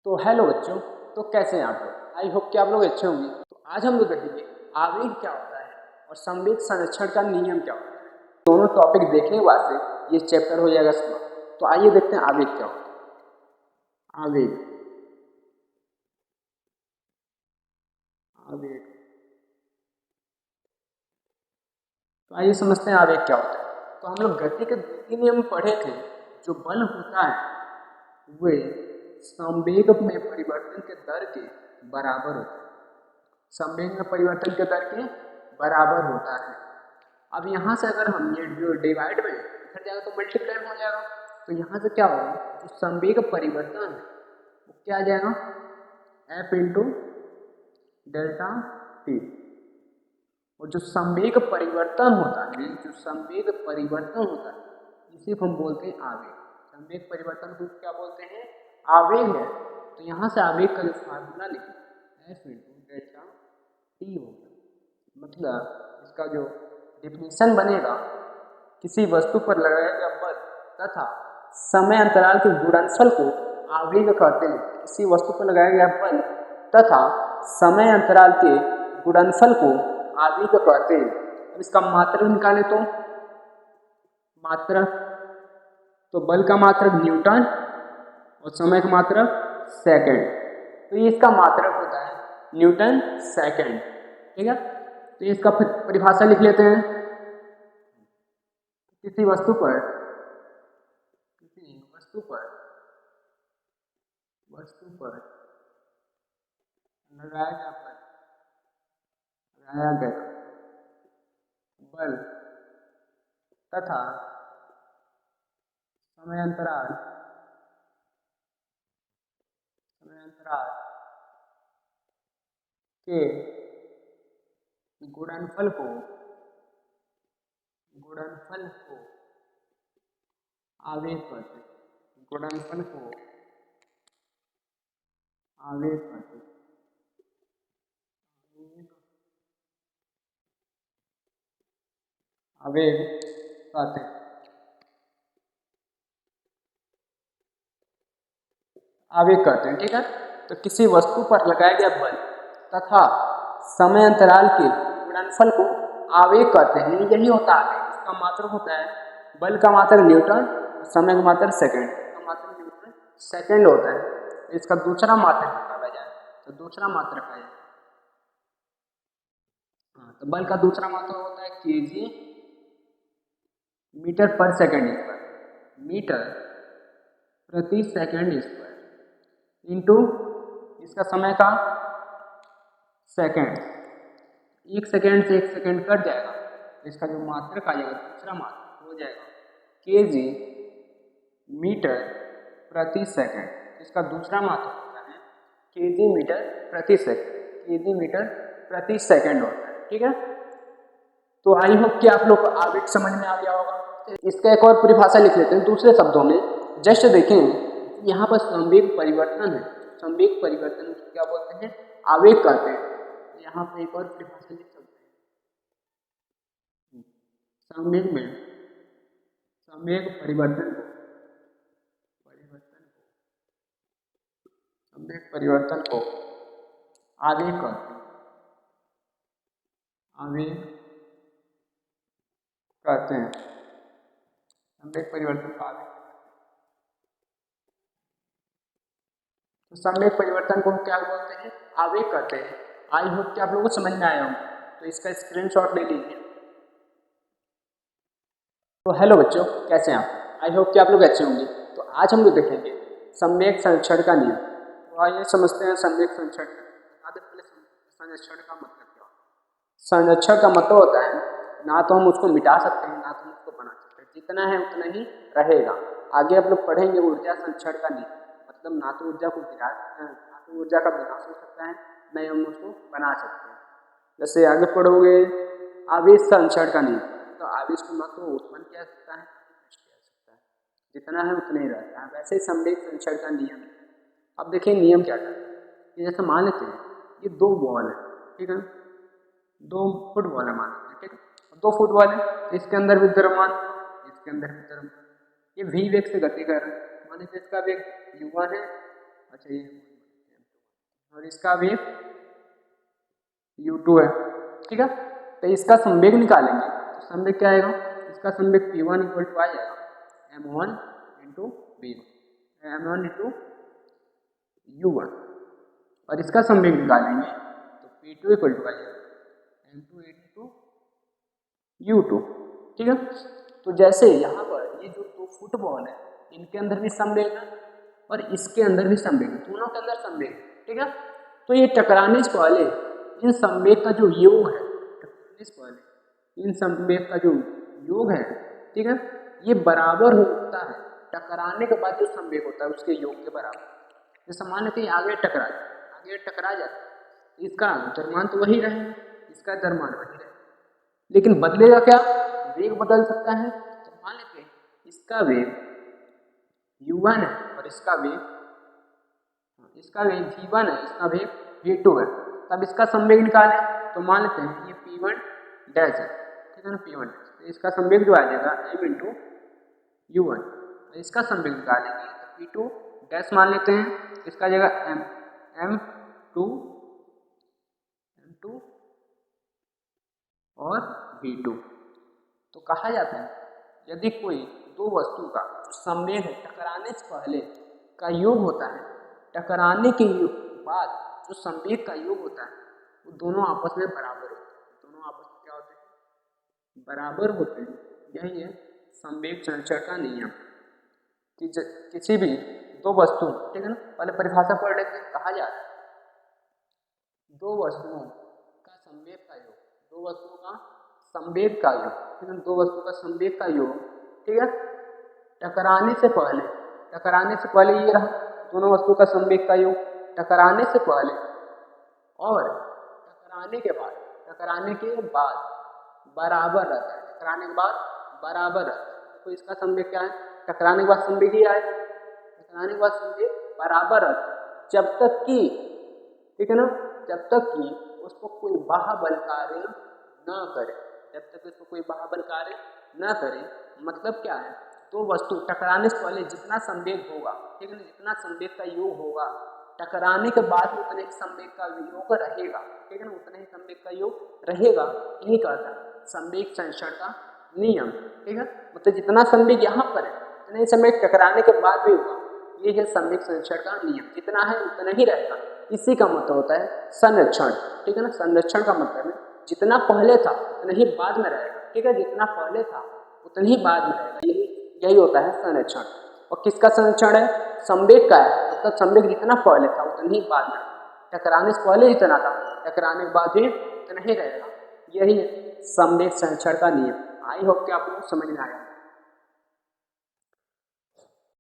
तो हेलो बच्चों। तो कैसे हैं आप लोग? आई होप कि आप लोग अच्छे होंगे। तो आज हम लोग देखेंगे आवेग क्या होता है और संवेग संरक्षण का नियम क्या होता है। दोनों टॉपिक देखने के बाद से ये चैप्टर हो जाएगा समाप्त। तो आइए देखते हैं आवेग क्या होता है। आवेग आवेग तो आइए समझते हैं आवेग क्या होता है। तो हम लोग गति के द्वितीय नियम पढ़े थे। जो बल होता है वे संवेग में परिवर्तन के दर के बराबर होता है। संवेग में परिवर्तन के दर के बराबर होता है। अब यहाँ से अगर हम ये जो डिवाइड में इधर जाएगा तो मल्टीप्लाई हो जाएगा। तो यहाँ से क्या होगा, जो संवेग परिवर्तन है वो क्या आ जाएगा, एफ इंटू डेल्टा टी। और जो संवेग परिवर्तन होता है, जो संवेग परिवर्तन होता है इसी को हम बोलते हैं आवेग। संवेग परिवर्तन को क्या बोलते हैं, आवेग है। तो यहाँ से आवेग का जो फार्मूला लिखें एफ इंटू डेल्टा टी होगा। मतलब इसका जो डिफिनेशन बनेगा, किसी वस्तु पर लगाया गया बल तथा समय अंतराल के गुणनफल को आवेग कहते हैं। किसी वस्तु पर लगाया गया बल तथा समय अंतराल के गुणनफल को आवेग कहते हैं। अब इसका मात्रक निकाले तो मात्रक, तो बल का मात्रक न्यूटन और समय का मात्रक सेकंड। तो ये इसका मात्रक होता है न्यूटन सेकंड। ठीक है, तो इसका परिभाषा लिख लेते हैं। किसी वस्तु पर लगाया गया बल तथा समय अंतराल के गुणनफल को आवेग कहते हैं। गुणनफल को आवेग कहते हैं। आवेग कहते हैं। आवेग कहते हैं। ठीक है, तो किसी वस्तु पर लगाया गया बल तथा समय अंतराल के गुणनफल को आवेग कहते हैं। यही होता है, इसका मात्रक होता है बल का मात्रक न्यूटन, समय का मात्रक सेकंड। का मात्रक न्यूटन सेकंड होता है। इसका दूसरा मात्रक निकाला जाए तो दूसरा मात्रक है, तो बल का दूसरा मात्रक होता है केजी मीटर पर सेकंड स्क्वायर, मीटर प्रति सेकंड स्क्वायर इंटू इसका समय का सेकंड। एक सेकंड से एक सेकंड कट जाएगा तो इसका जो मात्रक आ जाएगा, दूसरा मात्रक हो जाएगा केजी मीटर प्रति सेकंड। इसका दूसरा मात्रक होता है केजी मीटर प्रति सेकंड। केजी मीटर प्रति सेकंड होता है। ठीक है, तो आई होप कि आप लोग को आवेग समझ में आ गया होगा। इसका एक और परिभाषा लिख लेते हैं दूसरे शब्दों में। जस्ट देखें, यहाँ पर संवेग परिवर्तन है। संवेग परिवर्तन क्या बोलते हैं, आवेग कहते हैं। यहाँ पर एक और परिभाषा लिख सकते हैं। संवेग परिवर्तन को आवेग कहते हैं। आवेग कहते हैं। संवेग परिवर्तन को आवेग। तो संवेग परिवर्तन को क्या बोलते हैं, आवेग कहते हैं। आई होप कि आप लोगों को समझ में आया हो, तो इसका स्क्रीनशॉट ले लीजिए। तो हेलो बच्चों, कैसे हैं आप? आई होप कि आप लोग अच्छे होंगे। तो आज हम लोग देखेंगे संवेग संरक्षण का नियम। तो आइए समझते हैं संवेग संरक्षण। संरक्षण का मतलब क्या होता है? संरक्षण का मतलब होता है ना तो हम उसको मिटा सकते हैं ना तो हम उसको बना सकते हैं। जितना है उतना ही रहेगा। आगे आप लोग पढ़ेंगे ऊर्जा संरक्षण का नियम। मतलब ना तो ऊर्जा को गिरा सकते हैं, ना तो ऊर्जा का विनाश हो सकता है, न ही हम उसको बना सकते हैं। जैसे आगे पढ़ोगे आवेश संरक्षण का नियम। तो आवेश को ना तो उत्पन्न किया सकता है, जितना है उतना ही रहता है। वैसे ही संवेग संरक्षण का नियम। अब देखिए नियम क्या करता है। जैसे मान लेते हैं ये दो बॉल है, ठीक है, 2 फुटबॉल है मान लेते हैं। ठीक है, 2 फुटबॉल है, तो इसके अंदर भी द्रव्यमान, इसके अंदर भी द्रव्यमान। ये v वेग से गति कर रहा है। मान लीजिए इसका वेग u1 है अच्छा ये और इसका वेग u2 है, ठीक है। तो इसका संवेग निकालेंगे तो संवेग क्या आएगा, इसका संवेग p1 इक्वल टू आ जाएगा m1 into v1 m1 into u1 और इसका संवेग निकालेंगे तो p2 इक्वल टू आ जाएगा m2 इंटू u2, ठीक है। तो जैसे यहाँ पर ये जो दो फुटबॉल है इनके अंदर भी संवेग है और इसके अंदर भी संवेग है, दोनों के अंदर संवेग है, ठीक है। तो ये टकराने से पहले इन संवेग का जो योग है, टकराने से पहले इन संवेग का जो योग है, ठीक है, ये बराबर होता है टकराने के बाद जो संवेग होता है उसके योग के बराबर। जैसे मान लेते हैं आगे टकरा जाता है, इसका द्रव्यमान तो वही रहेगा, इसका द्रव्यमान वही रहेगा, लेकिन बदलेगा क्या, वेग बदल सकता है। तो मान लेते हैं इसका वेग u1 है और इसका वेग v1 है, इसका वेग v2 है। तब इसका संवेग निकालें तो मान लेते हैं ये p1 डैश है, ठीक है ना, p1 डैश। तो इसका संवेग जो आ जाएगा m इंटू u1 और इसका संवेग निकालेंगे तो p2 डैश मान लेते हैं, इसका जगह m2 और v2। तो कहा जाता है यदि कोई दो वस्तु का संवेग है टकराने से पहले का योग होता है, टकराने के बाद जो संवेग का योग होता है वो दोनों आपस में बराबर होते हैं, दोनों आपस में क्या होते हैं, बराबर होते हैं। यही है संवेग संरक्षण का नियम कि किसी भी दो वस्तु, ठीक है ना, पहले परिभाषा पढ़ लेते हैं। कहा जाता है दो वस्तुओं का संवेग का योग, दो वस्तुओं का संवेग का योग, ठीक है, दो वस्तुओं का संवेग का योग, ठीक है, टकराने से पहले ये रहा दोनों वस्तुओं का संवेग का योग टकराने से पहले और टकराने के बाद बराबर रहता है, टकराने के बाद बराबर रहता है। तो इसका संवेग क्या है, टकराने के बाद संवेग ही आए, टकराने के बाद संवेग बराबर रहता है जब तक कि, ठीक है ना, जब तक कि उसको कोई बाह्य बल कार्य न करे, जब तक उसको कोई बाह्य बल कार्य न करे। मतलब क्या है, दो वस्तु टकराने से पहले जितना संवेग होगा, ठीक है ना, जितना संवेग का योग होगा टकराने के बाद उतने ही संवेग का योग रहेगा, ठीक है ना, उतने ही संवेग का योग रहेगा। यही कहता है संवेग संरक्षण का नियम, ठीक है। मतलब जितना संवेग यहाँ पर है उतने ही संवेग टकराने के बाद भी होगा, ये है संवेग संरक्षण का नियम, जितना है उतना ही रहेगा। इसी का मतलब होता है संरक्षण, ठीक है ना। संरक्षण का मतलब है जितना पहले था उतना ही बाद में रहेगा, ठीक है, जितना पहले था उतना ही बाद में रहेगा, यही होता है संरक्षण। और किसका संरक्षण है, संवेग का है, मतलब संवेग जितना पहले था उतना ही बाद में, टकराने से पहले जितना था टकराने के बाद भी उतना ही रहेगा। यही है संवेग संरक्षण का नियम। आई होप कि आपको समझ में आया।